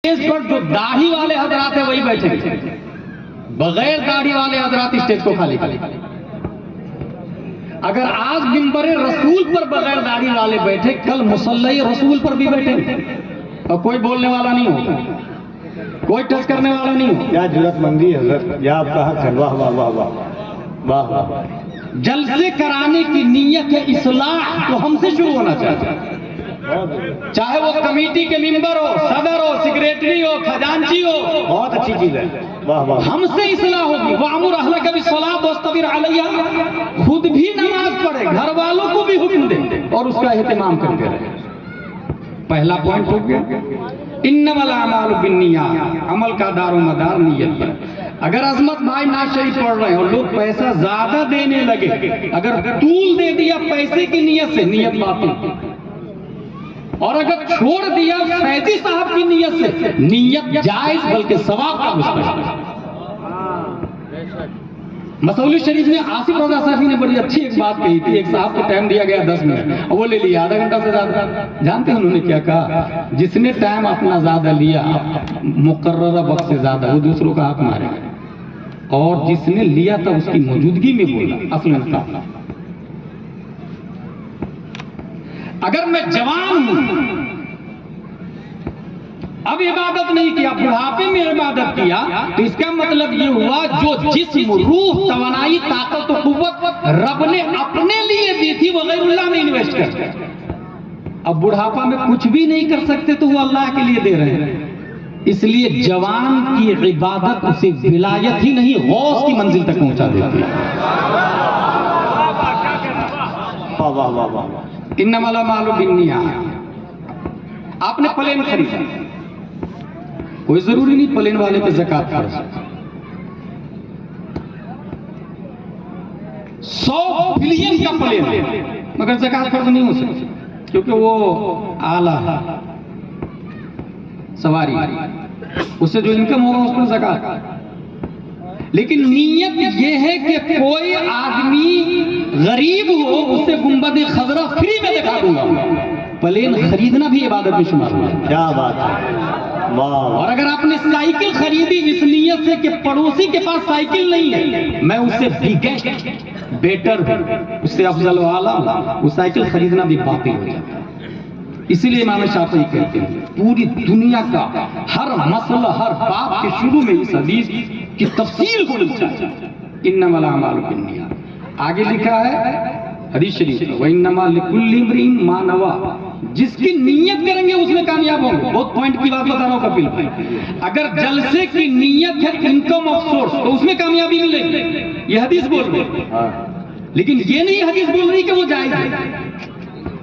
Stage पर जो दाढ़ी वाले हजरात है वही बैठे, बगैर दाढ़ी वाले हजरात स्टेज को खाली खाली। अगर आज मिंबरे रसूल पर बगैर दाढ़ी वाले बैठे, कल मुसल्ले रसूल पर भी बैठे और कोई बोलने वाला नहीं होगा, कोई टच करने वाला नहीं होगा। क्या जरूरतमंदी है हजरत, या आपका हक है। वाह वाह वाह वाह वाह वाह। जलसे कराने की नीयत है इस्लाह तो हमसे शुरू होना चाहिए, चाहे वो कमेटी के मेंबर हो, सदर हो, सेक्रेटरी हो, खजांची हो। बहुत अच्छी चीज है। वाह वाह। हमसे इस्लाह होगी। वामुर अहलक बिस्सलात वस्तबिर अलैहा, खुद भी नमाज पढ़े, घर वालों को भी हुक्म दे और उसका एहतमाम करते रहे। पहला पॉइंट हो गया इन्नमल अमालु बिन्नियात, अमल का दारो मदार नियत पर। अगर अजमत भाई नाज शरीफ पढ़ रहे हैं और लोग पैसा ज्यादा देने लगे, अगर तूल दे दिया पैसे की नियत से, नियत बातिल। और अगर छोड़ दिया फैजी साहब की नियत से, नियत जायज बल्कि सवाब का मुस्तहब। मसौली शरीफ में आसिफ रज़ा साहब ने बड़ी अच्छी एक बात कही थी। एक साहब को टाइम दिया गया 10 मिनट और वो ले लिया आधा घंटा से ज्यादा। जानते हैं उन्होंने क्या कहा? जिसने टाइम अपना ज्यादा लिया मुकर्ररा वक्त से ज्यादा, वो दूसरों का हक मारेगा, और जिसने लिया था उसकी मौजूदगी में बोला असलन का। अगर मैं जवान हूं, अब इबादत नहीं किया, बुढ़ापे में इबादत किया, तो इसका मतलब ये हुआ जो जिस्म, रूह, तवानाई, ताकत और कुव्वत रब ने अपने लिए दी थी वो गैरुल्लाह में इन्वेस्ट कर। अब बुढ़ापा में कुछ भी नहीं कर सकते तो वो अल्लाह के लिए दे रहे हैं। इसलिए जवान की इबादत उसे विलायत ही नहीं गौस की मंजिल तक पहुंचा देती है। वाह वाह वाह वाह। इन्नमल अमालु बिन्नियात। आपने प्लेन खरीदा, कोई जरूरी नहीं प्लेन वाले पे ज़कात फर्ज। 100 बिलियन का प्लेन मगर ज़कात फर्ज नहीं हो सकती, क्योंकि वो आला सवारी, उससे जो इनकम होगा उस पर ज़कात। लेकिन नीयत ये है कि कोई आदमी गरीब हो, उससे गुंबद खजरा फ्री में दिखा दूंगा। प्लेन खरीदना भी इबादत में शुमार हुआ। क्या बात है। वाह। और अगर आपने साइकिल खरीदी इस नीयत से कि पड़ोसी के पास साइकिल नहीं है, मैं उससे बिगेस्ट, बेटर, उससे अफजल वाला, वो साइकिल खरीदना भी बातिल हो जाता है। इसीलिए इमाम शाफी कहते हैं पूरी दुनिया का हर मसला, हर बात के शुरू में इस हदीस की तफसील होनी चाहिए। इन्नमल अमालु बिन्नियात। आगे लिखा है हदीस शरीफ में, व इन्नमा लिकुल्लि इम्रिइन मा नवा। जिसकी नीयत करेंगे उसमें कामयाब होंगे। बहुत पॉइंट की बात बता रहा हूं कपिल भाई। अगर जलसे की नीयत है इनकम ऑफ सोर्स तो उसमें कामयाबी मिलेगी, ये हदीस बोल रही है। लेकिन ये नहीं हदीस बोल रही कि वो जायज है।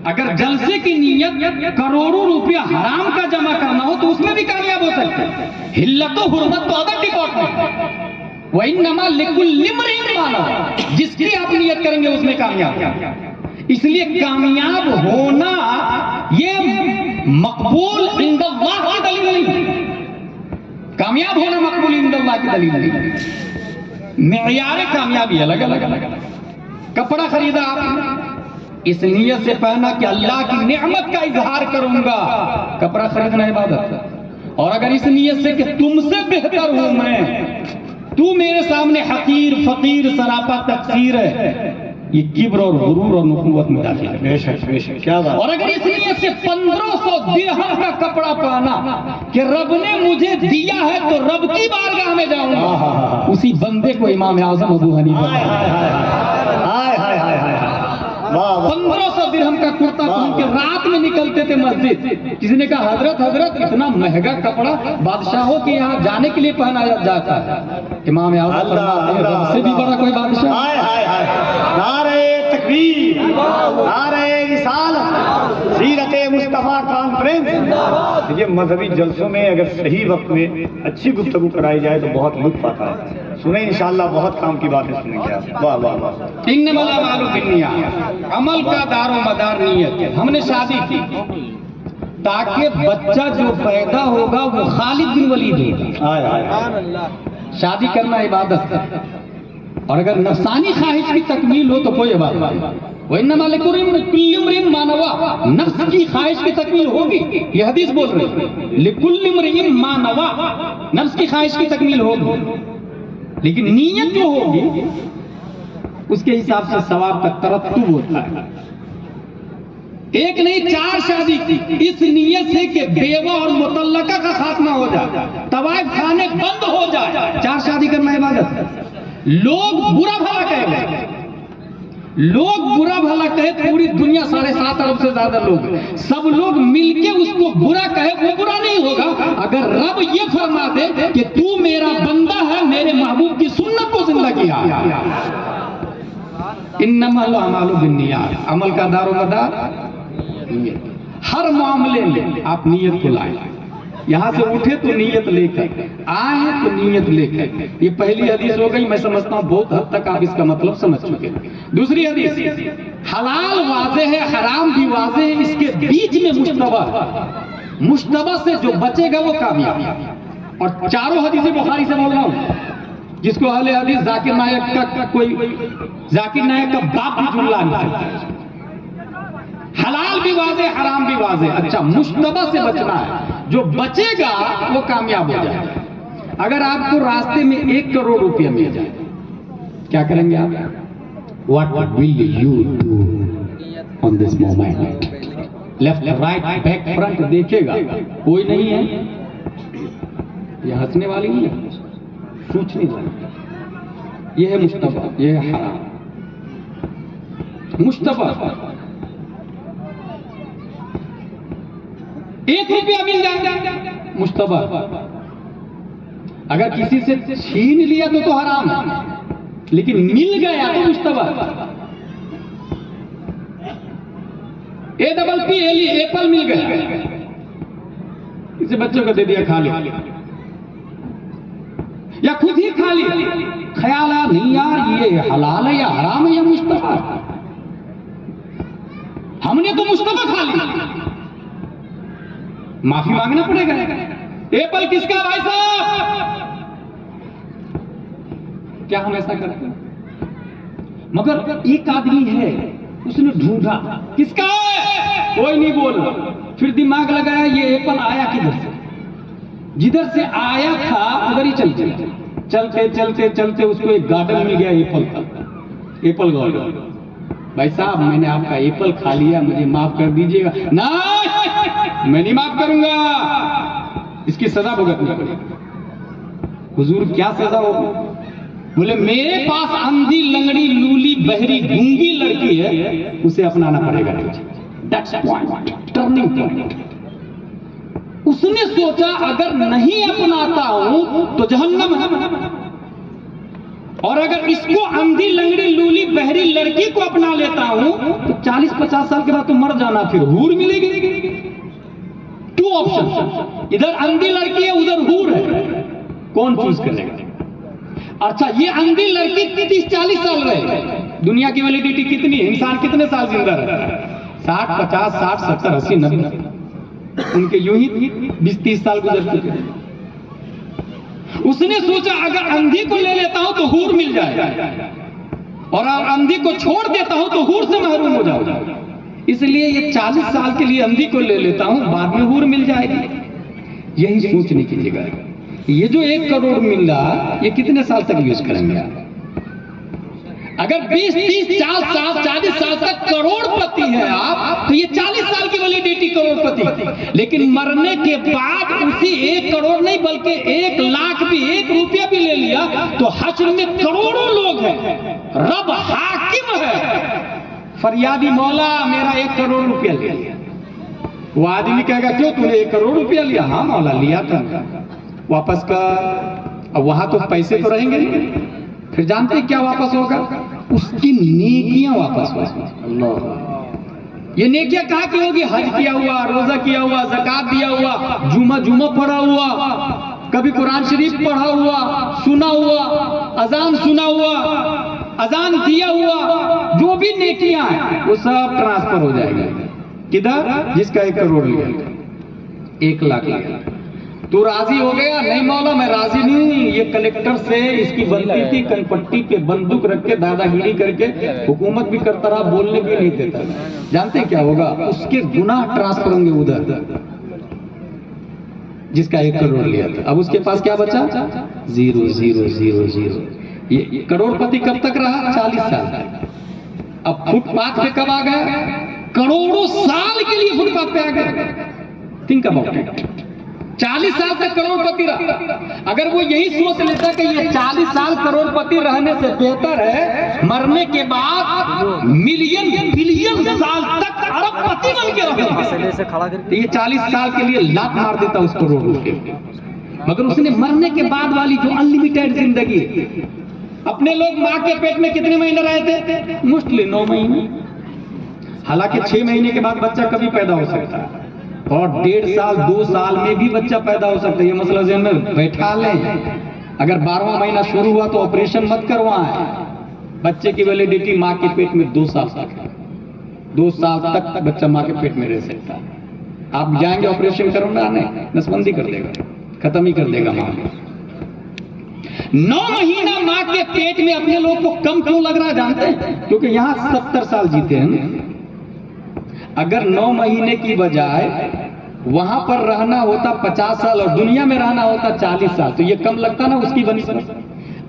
अगर जलसे की नियत करोड़ों रुपया हराम का जमा करना हो तो उसमें भी कामयाब हो सकते हैं। हिल्लत और हुर्मत तो अदर डिपार्टमेंट। वही नमा लिकुल्लि इम्रिइन मा नवा, जिसकी आप नियत करेंगे उसमें कामयाब। इसलिए कामयाब होना ये मकबूल इंदल्लाह की दलील नहीं, कामयाब होना मकबूल इंदल्लाह की दलील नहीं। मेयार कामयाबी अलग अलग। कपड़ा खरीदा आपने, इस नियत से पहना कि अल्लाह की नेमत का इजहार करूंगा, कपड़ा खरीदना इबादत। और अगर इस नियत से कि तुमसे बेहतर हूं मैं, तू मेरे सामने हकीर, फकीर, सरापा तकसीर है, ये किब्र और गुरूर और नुबुव्वत में दाखिल है। बेशक बेशक। क्या बात। और अगर इस नियत से 1500 दिरहम का कपड़ा पहना कि रब ने मुझे दिया है तो रब की बारगाह में जाऊंगा, उसी बंदे को इमाम आजम अबू हनीफा 1500 दिरहम का कुर्ता पहन के रात में निकलते थे मस्जिद। किसी ने कहा हजरत हजरत इतना महंगा कपड़ा बादशाहों के यहाँ जाने के लिए पहना जाता है। इमाम आज़म फरमाते से भी बड़ा कोई बादशाह। नारे तकबीर, नारे रिसालत, सीरते मुस्तफा कॉन्फ्रेंस। ये मजहबी जलसों में अगर सही वक्त में अच्छी गुफ्तगू कराई जाए तो बहुत लुत्फ आता है। सुने इंशाअल्लाह, बहुत काम की बातें सुनेंगे आप। वाह वाह वाह। इन्नमल अमालु बिन्नियात। अमल का दारो मदार नियत है। हमने शादी की ताकि बच्चा जो पैदा होगा वो खालिद बिन वलीद होगा। शादी करना इबादत है, और अगर नफसानी ख्वाहिश की तकमील हो तो कोई इबादत नहीं। वइन्नमा लिकुल्लि इम्रिइन मा नवा, नफ्स की ख्वाहिश की तकमील होगी, ये हदीस बोल रही है। लिकुल्लि इम्रिइन मा नवा, नफ्स की ख्वाहिश की तकमील होगी, लेकिन नीयत जो होगी उसके हिसाब से सवाब का तरत्तुब होता है। एक नहीं 4 शादी की इस नीयत से कि बेवा और मुतल्लका का खात्मा हो जाए, तवाइफ खाने बंद हो जाए। 4 शादी करना इबादत है। लोग बुरा भला कहे, लोग बुरा भला कहे, पूरी दुनिया 7.5 अरब से ज्यादा लोग, सब लोग मिलके उसको बुरा कहे, वो बुरा नहीं होगा अगर रब ये फरमा दे कि तू मेरा बंदा है, मेरे महबूब की सुन्नत को जिंदा किया। इन्नमल अमालु बिन्नियात, अमल का दारोमदार नियत। हर मामले में आप नियत को लाए। यहां से उठे तो नियत लेकर, आए तो नियत लेकर। ये पहली हदीस हो गई। मैं समझता हूं बहुत हद तक आप इसका मतलब समझ चुके हैं। दूसरी हदीस, हलाल वाज़े है, हराम भी वाज़े है, इसके बीच में मुश्तबा, मुश्तबा से जो बचेगा वो कामयाब। और चारों हदीसें बुखारी से बोल रहा हूं, जिसको अहले हदीस जाकिर नायक का कोई जाकिर नायक का बाप भी जुल्ला नहीं। हलाल भी वाज़े, हराम भी वाज़े। अच्छा, मुश्तबा से बचना है, जो बचेगा वो कामयाब हो जाएगा। अगर आपको रास्ते में 1 करोड़ रुपया मिल जाए, क्या करेंगे आप? What will you do on this moment? Left right back front देखेगा, कोई नहीं है। ये हंसने वाली नहीं है, सोचने वाली। ये है मुश्तबा, ये है हराम। मुश्तबा 1 रुपया मिल जाए, मुश्तबा। अगर किसी से छीन लिया तो हराम है, लेकिन मिल गया तो मुश्तबा। APPLE, एप्पल मिल गया, इसे बच्चों को दे दिया, खा लिया, या खुद ही खा लिया। ख्याल आया नहीं यार ये हलाल है या हराम है या मुश्तबा। हमने तो मुश्तबा खा लिया, माफी मांगना पड़ेगा। एप्पल किसका भाई साहब? क्या हम ऐसा करते हैं? मगर एक आदमी है, उसने ढूंढा किसका है, कोई नहीं बोल रहा। फिर दिमाग लगाया ये एप्पल आया किधर से, जिधर से आया था उधर ही चल चला। चलते चलते चलते उसको एक गार्डन मिल गया एप्पल का, एप्पल गार्डन। भाई साहब मैंने आपका एप्पल खा लिया, मुझे माफ कर दीजिएगा। ना, मैं नहीं माफ करूंगा, इसकी सजा भुगतनी पड़ेगी। हुजूर क्या सजा होगी? बोले मेरे पास अंधी लंगड़ी लूली बहरी गूंगी लड़की है, उसे अपनाना पड़ेगा तुझे। That's point, turning point. उसने सोचा अगर नहीं अपनाता हूं तो जहन्नम है, और अगर इसको अंधी लंगड़ी लूली बहरी लड़की को अपना लेता हूं तो 40-50 साल के बाद तो मर जाना, फिर हूर मिलेगी। 2 ऑप्शन, इधर अंधी लड़की है उधर हूर है, कौन चूज करेगा? अच्छा, ये अंधी लड़की 30-40 साल रहे, दुनिया की वैलिडिटी कितनी है? इंसान कितने साल जिंदा रहता है? 60, 50, 60, 70, 80, 90, उनके यूं ही 20-30 साल गुजर चुके हैं। उसने सोचा अगर अंधी को ले लेता हूं तो हूर मिल जाएगा, और अंधी को छोड़ देता हूं तो हूर से महरूम हो जाऊंगा। इसलिए ये 40 साल के लिए अंधी को ले लेता हूं, बाद में हूर मिल जाएगी। यही सोचने की जगह है। ये जो 1 करोड़ मिल रहा, ये कितने साल तक यूज करेंगे आप? अगर 20, 30, 40 साल तक करोड़पति है आप, तो ये 40 साल की वैलिडिटी करोड़पति। लेकिन मरने के बाद उसी 1 करोड़ नहीं बल्कि 1 लाख भी, 1 रुपया भी ले लिया तो हश्र में करोड़ों लोग हैं। रब हाकिम है, फरियादी मौला मेरा 1 करोड़ रुपया ले लिया। वो आदमी कहेगा क्यों तूने 1 करोड़ रुपया लिया? हाँ मौला लिया था, वापस कर। अब वहां तो पैसे तो रहेंगे नहीं, फिर जानते हैं क्या वापस होगा? उसकी नेकियां वापस होगी। अल्लाह, ये नेकियां कहाँ की होगी? हज किया हुआ, रोजा किया हुआ, ज़कात दिया हुआ, जुमा पढ़ा हुआ, कभी कुरान शरीफ पढ़ा हुआ, सुना हुआ, अजान सुना हुआ, अजान दिया हुआ, जो भी नेकियां हैं वो सब ट्रांसफर हो जाएगा। किधर? जिसका 1 करोड़ लिया, 1 लाख लिया। तू राजी हो गया? नहीं मौला मैं राजी नहीं। ये कलेक्टर से इसकी बनती थी, कनपट्टी पे बंदूक रख के दादागिरी करके हुकूमत भी करता रहा, बोलने भी नहीं देता। जानते क्या होगा? उसके गुनाह ट्रांसफर होंगे उधर, जिसका 1 करोड़ लिया था। अब उसके पास क्या बचा? 0 0 0 0। ये करोड़पति कब तक रहा? 40 साल तक। अब फुटपाथ पे कब आ गया? करोड़ों साल के लिए फुटपाथ पे आ गया। Think about it. 40 साल तक करोड़पति रहा। अगर वो यही सोच लेता कि ये 40 साल करोड़पति रहने से बेहतर है मरने के बाद मिलियन बिलियन साल तक अरबपति बन के रहना, तो ये 40 साल के लिए लात मार देता उस करोड़ रुपए। मगर उसने मरने के बाद वाली जो अनलिमिटेड जिंदगी, अपने लोग माँ के पेट में कितने महीने रहे थे? मुश्किल 9 महीने। हालांकि 6 महीने के बाद बच्चा कभी पैदा हो सकता है, और 1.5 साल 2 साल में भी बच्चा पैदा हो सकता है। ये मसला ज़हन में बैठा लें। अगर 12वां महीना शुरू हुआ तो ऑपरेशन मत करवाएं। बच्चे की वैलिडिटी माँ के पेट में 2 साल तक है। 2 साल तक बच्चा माँ के पेट में रह सकता है। आप जाएंगे ऑपरेशन करवाने, नसबंदी कर देगा, खत्म ही कर देगा माँ। 9 महीना माँ के पेट में अपने लोग को कम क्यों लग रहा है जानते हैं? क्योंकि यहाँ 70 साल जीते हैं। अगर 9 महीने की बजाय वहां पर रहना होता 50 साल और दुनिया में रहना होता 40 साल, तो ये कम लगता ना उसकी बनिस्बत।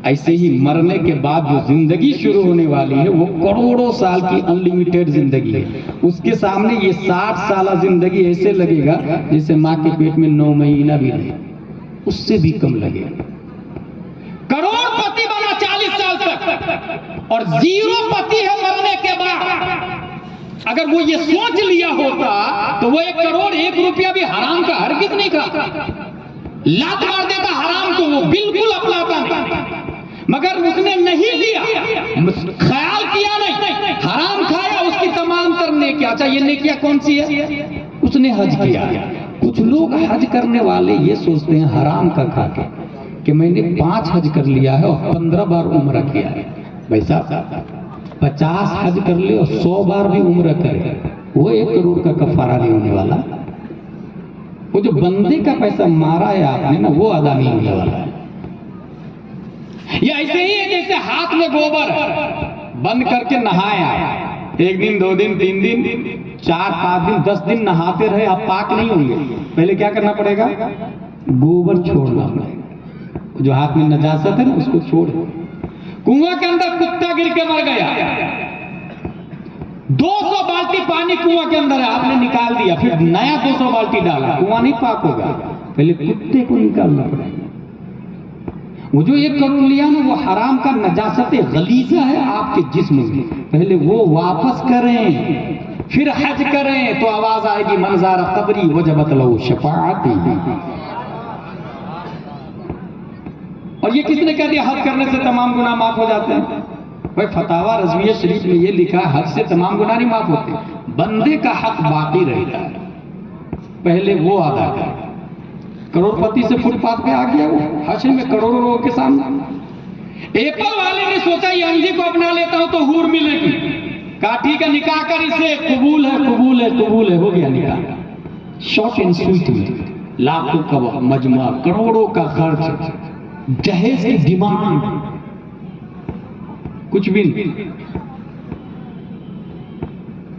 ऐसे ही मरने के बाद जो जिंदगी शुरू होने वाली है वो करोड़ों साल की अनलिमिटेड जिंदगी है। उसके सामने ये 60 साल जिंदगी ऐसे लगेगा जैसे माँ के पेट में 9 महीना भी नहीं, उससे भी कम लगेगा। करोड़पति बना 40 साल तक और 0 पति है मरने के बाद। अगर वो ये सोच लिया होता तो वो 1 करोड़ 1 रुपया भी हराम का हरगिज नहीं खाता, लात मार देता हराम को, वो बिल्कुल अपनाता नहीं। मगर उसने नहीं लिया, ख्याल किया नहीं, हराम खाया, उसकी तमाम तर नेकियां। अच्छा ये नेकियां कौन सी है? उसने हज किया। कुछ लोग हज करने वाले ये सोचते हैं हराम का खा के कि मैंने 5 हज कर लिया है और 15 बार उम्र किया है। वैसा 50 हज कर ले और 100 बार भी उम्र करे, वो 1 करोड़ का कफारा नहीं होने वाला। वो जो बंदे का पैसा मारा है आपने ना, वो अदा नहीं होने वाला है। ये ऐसे ही है जैसे हाथ में गोबर बंद करके नहाए आप, 1 दिन 2 दिन 3 दिन 4 5 दिन 10 दिन नहाते रहे, आप पाक नहीं होंगे। पहले क्या करना पड़ेगा? गोबर छोड़ना पड़ेगा। जो हाथ में नजासत है ना उसको छोड़। कुआं के अंदर कुत्ता गिर के मर गया, 200 बाल्टी पानी कुआं के अंदर है, आपने निकाल दिया, फिर नया 200 बाल्टी डाला, कुआं नहीं पाक होगा। पहले कुत्ते को निकालना पड़ेगा। वो जो 1 करोड़ लिया ना, वो हराम का नजासत गलीजा है आपके जिस्म में। पहले वो वापस करें, फिर हज करें, तो आवाज आएगी मंज़ार कब्री वजबत लहू शफाअती। और ये किसने कह दिया हज करने से तमाम गुनाह माफ हो जाते हैं? भाई फतावा रज़विया शरीफ में ये लिखा है हज से तमाम गुनाह नहीं माफ होते, बंदे का हक बाकी रहता है, पहले वो अदा कर। करोड़पति से फुटपाथ पे आ गया वो हश्र में करोड़ों लोगों के सामने। एप्पल वाले ने सोचा ये अंजी को अपना लेता हूं तो हूर मिलेगी, कहा ठीक है निकाह कर इसे, कबूल है कबूल है कबूल है, हो गया निकाह। शॉर्ट एंड स्वीट में लाखों का मजमा, करोड़ों का खर्च, दहेज की डिमांड, कुछ भी नहीं।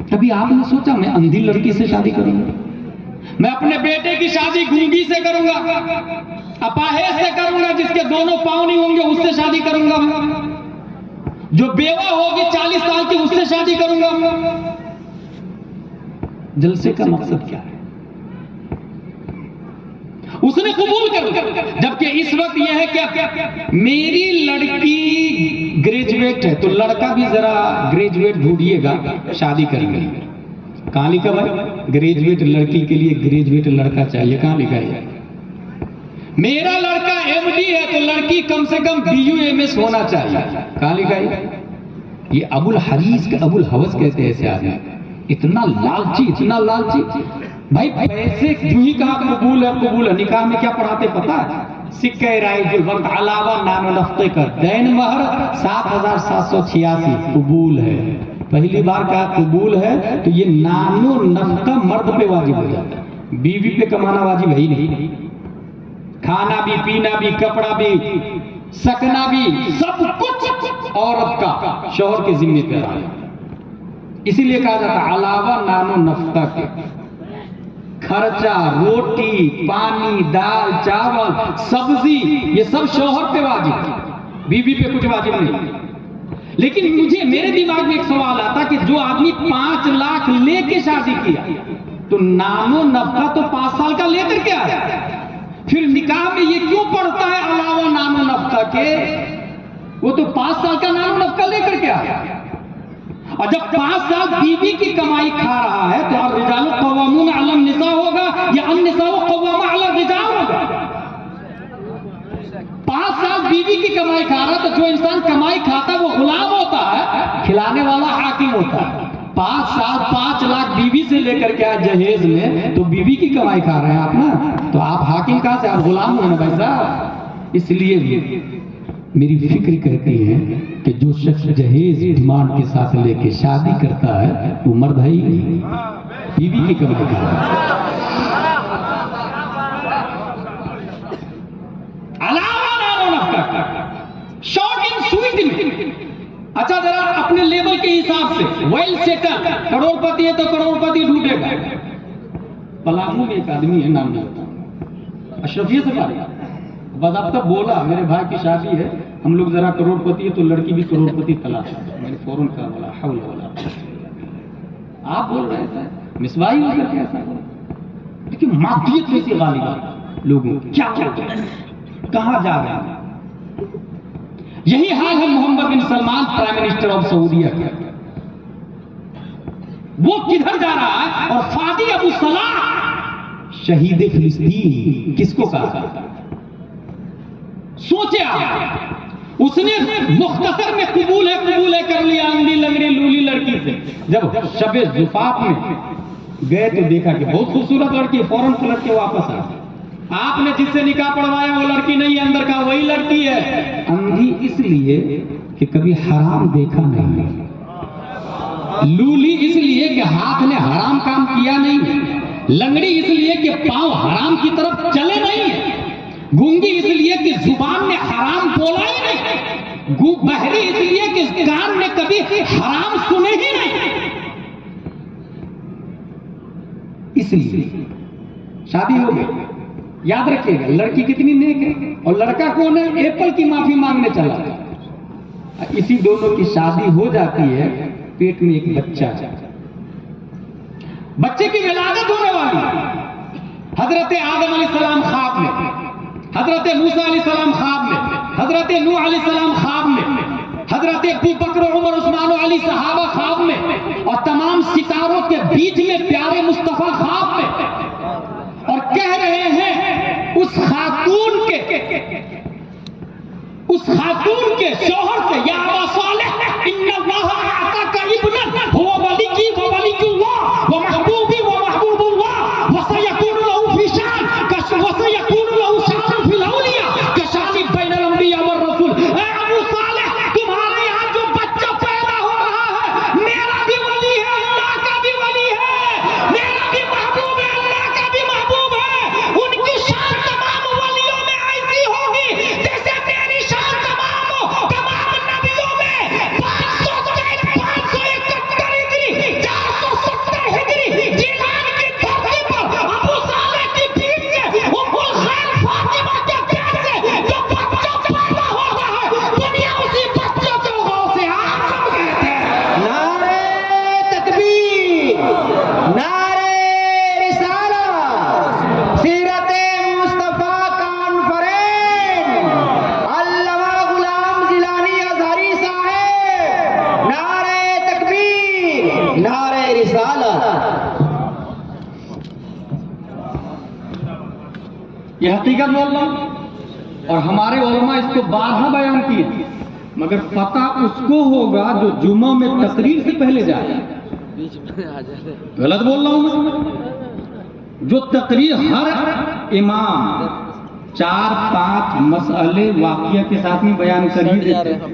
कभी आपने सोचा मैं अंधी लड़की से शादी करूंगा, मैं अपने बेटे की शादी गूंगी से करूंगा, अपाहिज से करूंगा, जिसके दोनों पांव नहीं होंगे उससे शादी करूंगा, जो बेवा होगी 40 साल की उससे शादी करूंगा। जलसे का मकसद क्या है? उसने कबूल कर, जबकि इस वक्त यह है क्या, मेरी लड़की ग्रेजुएट है तो लड़का भी जरा ग्रेजुएट ढूंढिएगा शादी करेंगे। कहां लिखा भाई? ग्रेजुएट लड़की के लिए ग्रेजुएट लड़का चाहिए, कहां लिखा है? मेरा लड़का एमडी है तो लड़की कम से कम BUMS होना चाहिए, कहां लिखा है? ये अबुल हरीस का अबुल हवस कहते हैं ऐसे आदमी, इतना लालची इतना लालची। भाई पैसे क्यों ही कहा कबूल है, निकाह में क्या पढ़ाते पता है? सिक्के राइजुल वक्त अलावा नानो नफ्ते कर दैन महर 7786 कबूल है। पहली बार कहा कबूल है तो ये नानो नफ्का मर्द पे वाजिब हो जाता है, बीवी पे कमाना वाजिब है ही नहीं। खाना भी, पीना भी, कपड़ा भी, सकना भी, सब कुछ औरत का शौहर के जिम्मे पे आ है। इसीलिए कहा जाता है अलावा नानो नफ्ता के खर्चा, रोटी, पानी, दाल, चावल, सब्जी, ये सब शौहर पे वाजिब है, बीवी पे कुछ वाजिब नहीं। लेकिन मुझे मेरे दिमाग में एक सवाल आता कि जो आदमी 5 लाख लेके शादी किया तो नानो नफका तो 5 साल का लेकर के आया, फिर निकाह में ये क्यों पड़ता है अलावा नानो नफका के? वो तो 5 साल का नानो नफका लेकर के आया। और जब 5 साल बीवी की कमाई खा रहा है तो अब रिजाल कवामून अलम निसा होगा या अन्निसा कवामा अलम रिजाल होगा? 5 साल बीवी की कमाई खा रहा है तो जो इंसान कमाई खाता है वो गुलाम होता है, खिलाने वाला हाकिम होता है। 5 साल 5 लाख बीवी से लेकर के आए जहेज में, तो बीवी की कमाई खा रहे हैं आप ना, तो आप हाकिम कहां से? आप गुलाम हो ना भाई साहब। इसलिए भी मेरी फिक्र कहती है कि जो शख्स जहेज डिमांड के साथ लेके शादी करता है वो मर्द है ही नहीं, बीवी की कमाई खा रहा है। शॉर्ट एंड स्वीट में, अच्छा जरा अपने लेवल के हिसाब से वेल सेटल, करोड़पति है तो करोड़पति ढूंढेगा। पलामू में एक आदमी है, नाम नहीं होता, अशरफिया से बात बाज़ाब्ता बोला मेरे भाई की शादी है, हम लोग जरा करोड़पति है तो लड़की भी करोड़पति तलाश है। मैंने फौरन कहा बोला हौल बोला, आप बोल रहे थे मिसवाही होकर कैसा बोला? देखिए मादियत में से गालिब लोगों क्या कहां जा रहे हैं। यही हाल है मोहम्मद बिन सलमान, प्राइम मिनिस्टर ऑफ सऊदीया का। वो किधर जा रहा है? और फादी अबू सलाह शहीद फिलिस्तीन किसको कहा? सोचे आप, उसने मुख्तसर में कबूल है कर लिया अंधी लंगड़ी लूली लड़की से। जब शबे जुफाफ में गए तो देखा कि बहुत खूबसूरत लड़की, फौरन पलट के वापस आ। आपने जिससे निकाह पढ़वाया वो लड़की नहीं है, अंदर का वही लड़की है। अंधी इसलिए कि कभी हराम देखा नहीं, लूली इसलिए कि हाथ ने हराम काम किया नहीं, लंगड़ी इसलिए कि पांव हराम की तरफ चले नहीं, गूंगी इसलिए कि जुबान ने हराम बोला ही नहीं, बहरी इसलिए कि कान ने कभी हराम सुने ही नहीं। इसलिए शादी हो गई। याद रखिएगा लड़की कितनी नेक है और लड़का कौन है? एप्पल की माफी मांगने चला है। इसी दोनों की शादी हो जाती है, पेट में एक बच्चा, बच्चे की विलादत होने वाली। हजरत आदम अलैहिस्सलाम ख्वाब में, हजरत मूसा अलैहिस्सलाम ख्वाब में, हजरत नूह अलैहिस्सलाम ख्वाब में, हजरत अबू बकर उमर उस्मान अली सहाबा ख्वाब में, और तमाम सितारों के बीच में प्यारे मुस्तफा ख्वाब में, और कह रहे हैं उस खातून के शौहर से, या अबा सालेह इन्नल्लाह आताका इब्नन हुवा वलिय्यी व वलिय्युल्लाह व महबूबी व महबूबुल्लाह व सयकूनु लहू फी शान व सयकूनु लहू शान फिल औलिया कशानी बैनल अंबिया व रसूल। ए अबू सालेह, तुम्हारे यहां जो बच्चा पैदा हो रहा है मेरा भी वली है, अल्लाह का भी वली है, मेरा भी महबूब है, अल्लाह का भी महबूब है। उनकी शान तमाम वलियों में ऐसी होगी जैसे मेरी शान तमाम नबियों में 571 हिजरी 470 हिजरी जिलान की धरती पर अबू सालेह की पीठ से उम्मुल खैर फातिमा के पेट से जो बच्चा पैदा हो रहा है, दुनिया उसी बच्चे को गौस से आज़म कहते हैं। नारे तकबीर, नारे रिसालत, सीरते मुस्तफा कॉन्फ्रेंस, अल्लामा गुलाम जिलानी अज़हरी साहब, नारे तकबीर, नारे रिसालत। यह हकीकत बोल रहा हूं, और हमारे उलमा इसको 12 बयान किए, मगर पता उसको होगा जो जुमा में तकरीर से पहले जाए। गलत बोल रहा हूं मैं? जो तकरीर हर इमाम 4-5 मसले वाक़िया के साथ में बयान कर ही देते हैं।